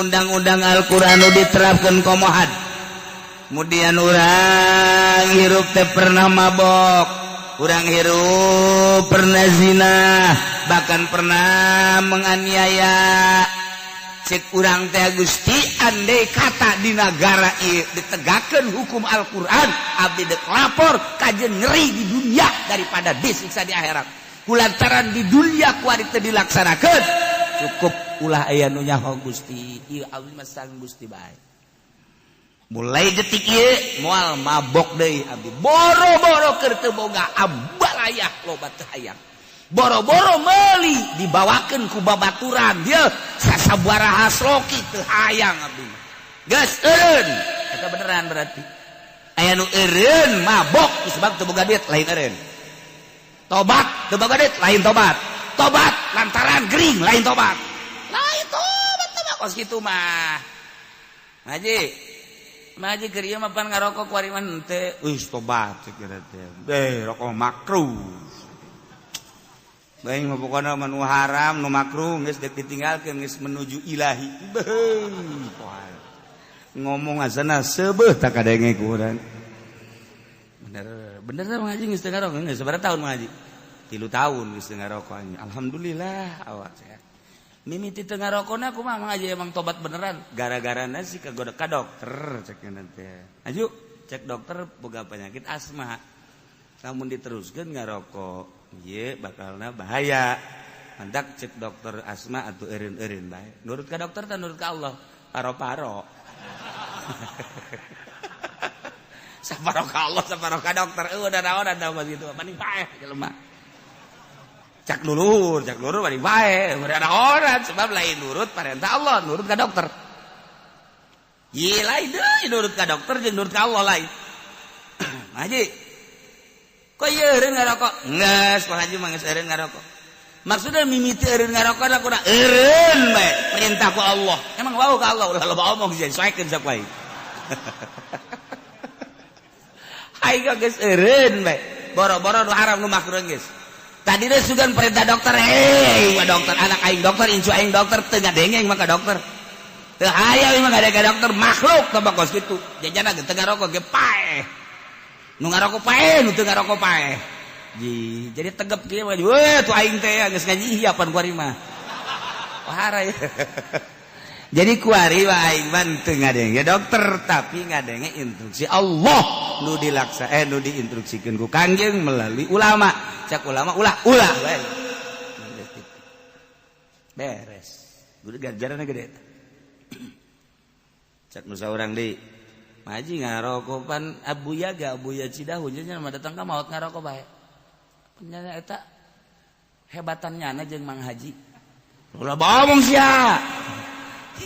undang-undang Al-Qur'an diterapkeun komohad kemudian urang hirup teh pernah mabok urang hirup pernah zina bahkan pernah menganiaya cek urang teh Gusti andai kata di negara ieu ditegakeun hukum Al-Qur'an abdi dek lapor kajen ngeri di dunia daripada disiksa di akhirat kulantaran di dunia ku ari teu dilaksanakeun cukup ulah aya nu nyaho Gusti ieu abdi mah sang Gusti bae mulai detik ieu moal mabok deui abdi boro-boro keur teu boga ambalaya loba teu hayang boro-boro meuli dibawakeun ku babaturan dia sasabaraha sloki teu hayang abdi geus eureun eta beneran berarti aya nu eureun mabok disebab teu boga duit lain eureun tobat teu boga duit lain tobat tobat lantaran gering lain tobat lain tobat kos kitu mah Maji keur ieu mah pan ngarokok ku ari mah henteu geus tobat cek teh rokok makruh bae mah pokona mah nu haram nu makruh geus dek ditinggalkeun geus menuju ilahi ngomong asana seubeuh tak kadenge ku urang bener ngaji geus teu ngarokok geus sabaraha taun ngaji 3 tahun geus teu ngarokok alhamdulillah awak sehat mimiti teu ngarokona kumaha ngaji emang tobat beneran gara-garana si ka dokter cek teh aju cek dokter boga penyakit asma lamun diteruskeun ngarokok ieu bakalna bahaya mantak cek dokter asma atuh eureun-eureun bae nurut ka dokter teh nurut ka Allah paro-paro saparo ka Allah saparo ka dokter udah naon atuh mah kitu mani bae jelema cak lurur bari bae bari ada orang sebab lain nurut perintah Allah nurut ka dokter ieu lain deui nurut ka dokter jeung nurut ka Allah lain Haji kok ieu eureun ngarokok geus Pak Haji mah geus eureun ngarokok maksudna mimiti eureun ngarokok da kudu eureun bae perintah ku Allah emang wau ka Allah ulah loba omong sih soekeun sok wae ai geus eureun bae boro-boro nu haram nu makruh geus tadi deh sugan perintah dokter dokter anak aing dokter incu aing dokter teu ngadengeng mah ka dokter teu hayang mah ngadengeng ka dokter makhluk teh kos kitu jajana teu ngarokok ge paeh nu ngarokok paeh nu teu ngarokok paeh jadi tegep kieu mah weh tuh aing teh geus ngaji hiapan ku ari mah wahara ya jadi ku ari mah aing mah teu ngadengeng dokter tapi ngadengeng instruksi Allah nu nu diinstruksikeun ku Kangjeng melalui ulama cak ulama ulah bae beres kudu ganjaranna gede cak nu saurang deui maji ngarokok pan abuya Cidahu nya mah datang ka maot ngarokok bae nya eta hebatannya jeung Mang Haji ulah bomong sia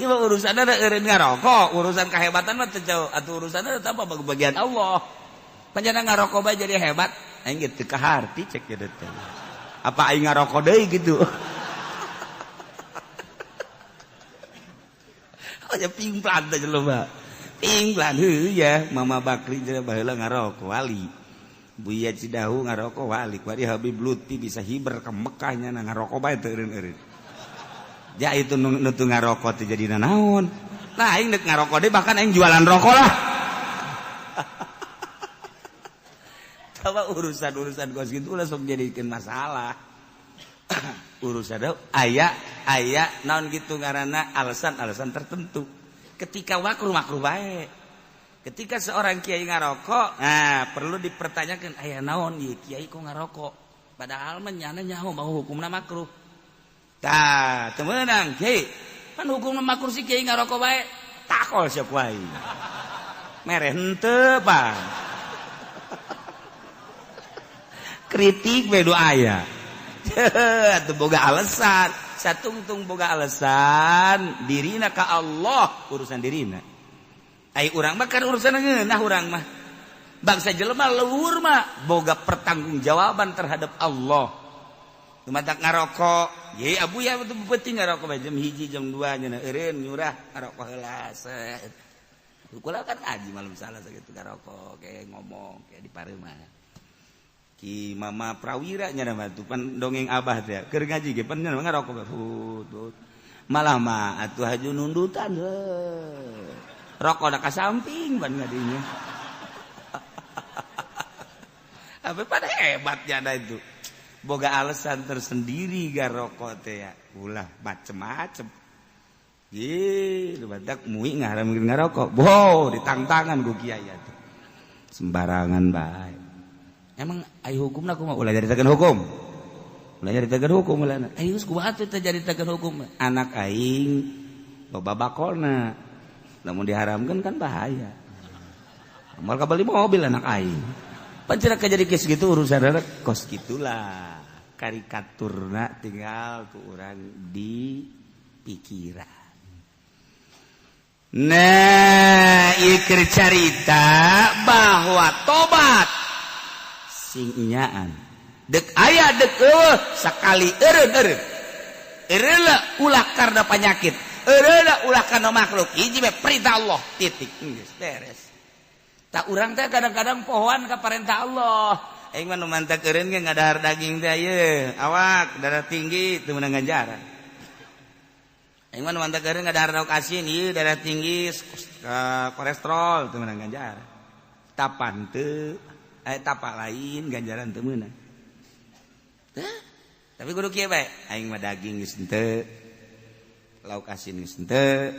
ieu urusanna da eureun ngarokok urusan kahebatan mah teu jauh atuh urusanna da apa bagian Allah panjana ngarokok bae jadi hebat aing ge teu kaharti cek kieu teh apa aing ngarokok deui gitu aya pingplan teh jelema pingplan heuh ya Mama Bakri jeung baheula ngarokok wali Buya Cidahu ngarokok wali kuari Habib Lutfi bisa hiber ke Mekah nya ngarokok bae teu eureun-eureun ja itu nu teu ngarokok teh jadi naon nah aing deuk ngarokok deui bahkan aing jualan rokok lah Tawa urusan kos gitu ulah sok jadikeun masalah. Urusan aya naon gitu ngaranna alasan tertentu. Ketika makruh bae. Ketika seorang kiai ngarokok, nah perlu dipertanyakan aya naon ieu kiai kok ngarokok? Padahal mah nyana nyaho bahwa hukumna makruh. Tah, teu meunang kiai. Kan hukumna makruh si kiai ngarokok bae. Takol sok wae. Mere henteu, Pak. Kritik we do aya. Atuh boga alasan, satungtung boga alasan dirina ka Allah urusan dirina. Ai urang mah kan urusan ngeunah urang mah. Bangsa jelema leuwur mah boga pertanggungjawaban terhadap Allah. Tumatak ngarokok, ye abu ya betul penting ngarokok jam 1 jam 2 nya eureun nyurah ngarokok heula set. Kula kan ngaji malam salah sakitu ngarokok kayak ngomong kayak di pareumah. Ki Mama Prawira nya nama tu pan dongeng abah teh keur ngaji ge pan ngarokok malah mah atuh haju nundutan rokok da ka samping ban ngadinya. Apa pada hebatnya ada itu. Boga alasan tersendiri ga rokok teh ya. Ulah macem-macem. Ye, badak muih ngaharamkeun ngarokok. Boh, ditangtangan ku kiai atuh. Sembarangan bae. Emang aya hukumna kumaha? Ulah nyaritakeun hukum. Ulah nyaritakeun hukum ulana. Aya geus kumaha atuh teh nyaritakeun hukum? Anak aing loba bakolna. Lamun diharamkeun kan bahaya. Moal kabeli mobil anak aing. Pancen jadi kes gitu urusan kos gitulah. Karikaturna tinggal ku urang di pikiran. Nah, ieu carita bahwa tobat sing nyaan. Dek aya dek sakali eureun. Eureun ulah karena penyakit. Eureun ulah karena makhluk. Hiji we perintah Allah. Titik. Geus beres. Tak urang teh kadang-kadang pohoan ka perintah Allah. Aing mah nu mantek eureun ge ngadahar daging teh ieu, awak darah tinggi teu meunang ganjaran. Aing mah nu mantek eureun ngadahar daun asin ieu darah tinggi kolesterol teu meunang ganjaran. Tapan teu tapak lain ganjaran teu meunang. Tapi kudu kieu bae, aing mah daging geus henteu. Lauk asin geus henteu.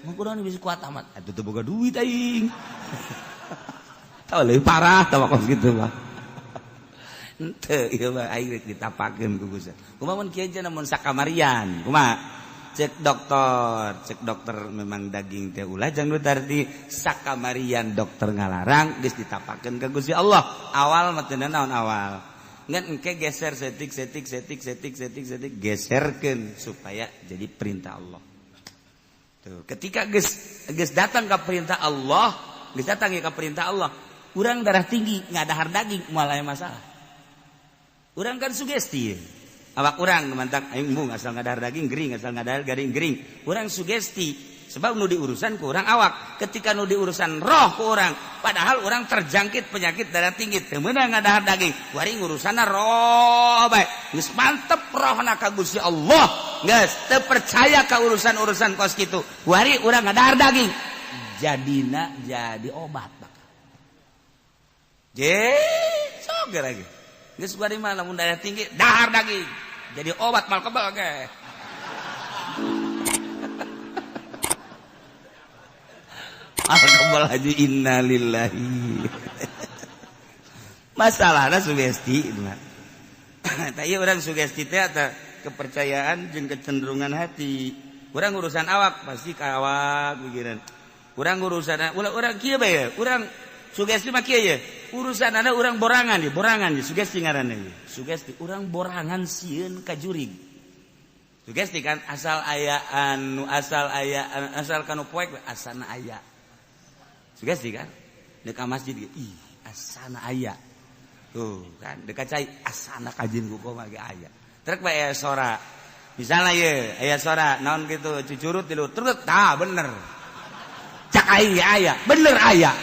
Mah kunaon bisa kuat amat? Atuh teu boga duit aing. Tahu lebih parah tahu kos gitu mah. Ente ieu mah aing rek ditapakeun ku Gusti. Kumaha mun kieu cenah mun sakamarian? Kumaha? Cek dokter memang daging teh ulah jang berarti sakamarian dokter ngalarang geus ditapakeun ka Gusti Allah. Awal mah teu naon awal. Ngan engke geser setik geserkeun supaya jadi perintah Allah. Tuh, ketika geus datang ka perintah Allah, geus datang ka perintah Allah. Urang darah tinggi ngadahar daging moal aya masalah. Urang kan sugesti. Awak urang mantak aing mung asal ngadahar daging gering, asal ngadahar garing gering. Urang sugesti sebab nu diurusan ku urang awak. Ketika nu diurusan roh ku urang, padahal urang terjangkit penyakit darah tinggi teu meunang ngadahar daging. Wari ngurusanna roh bae. Geus mantep rohna ka Gusti Allah. Geus teu percaya ka urusan-urusan kos kitu. Wari urang ngadahar daging. Jadina jadi obat. Soger lagi. Geus bari mah lamun darah tinggi, dahar daging. Jadi obat mal kebal ge. Mal kebal haji innalillahi. Masalahna sugesti mah. Tah ieu urang sugesti teh eta kepercayaan jeung kecenderungan hati. Urang urusan awak pasti ka awak pikiran. Urang urusan urang kieu bae, urang sugesti mah kieu ye. Urusan ada urang borangan ye, sugesti ngaranna ye. Sugesti urang borangan sieun ka jurig. Sugesti kan asal kanu poek asana aya. Sugesti kan? Deuk masjid ge, ih asana aya. Tuh kan dekat cai asana kajin ku komaha ge aya. Trek bae aya sora. Misalna ye, aya sora naon kitu cucurut di luhur. Trek tah bener. Cak aing aya, bener aya.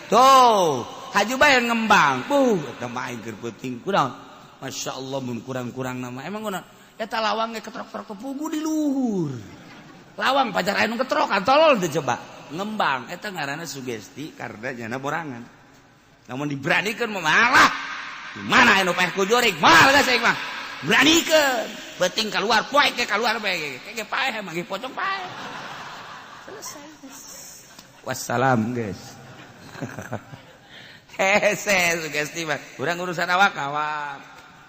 Tuh, haju bae ngembang. Eta mah aing keur peuting kunaon? Masyaallah mun kurang-kurang nama. Emang kunaon? Eta lawang ge ketrok-ketrok pugu di luhur. Lawang pacar aya nu ketrok tolol teh coba. Ngembang eta ngaranna sugesti karena nyana borangan. Namun diberanikeun mah malah. Di mana anu paeh ku jurig? Moal geus aing mah. Beranikeun. Beuting kaluar, poek ke kaluar bae. Kege paeh mah ge pocong paeh. Selesai. Wassalam guys. Hese sugesti mah. Urang urusan awak.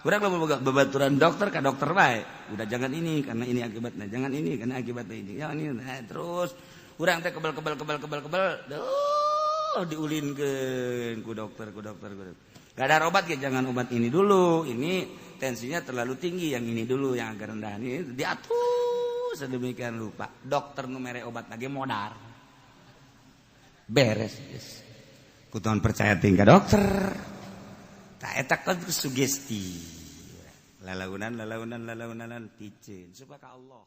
Urang babaturan dokter ka dokter bae. Udah jangan ini karena ini akibatnya, jangan ini karena akibatnya ini. Ya ini terus urang teh kebal. Duh, diulinkeun ku dokter. Gak ada obat ya, jangan obat ini dulu. Ini tensinya terlalu tinggi, yang ini dulu yang agak rendah. Ini diatur sedemikian rupa. Dokter nu mere obat lagi modar. Beres guys. Kutuan percaya tingkah dokter. Tak etak kan sugesti. Lalaunan piceun supaya Allah.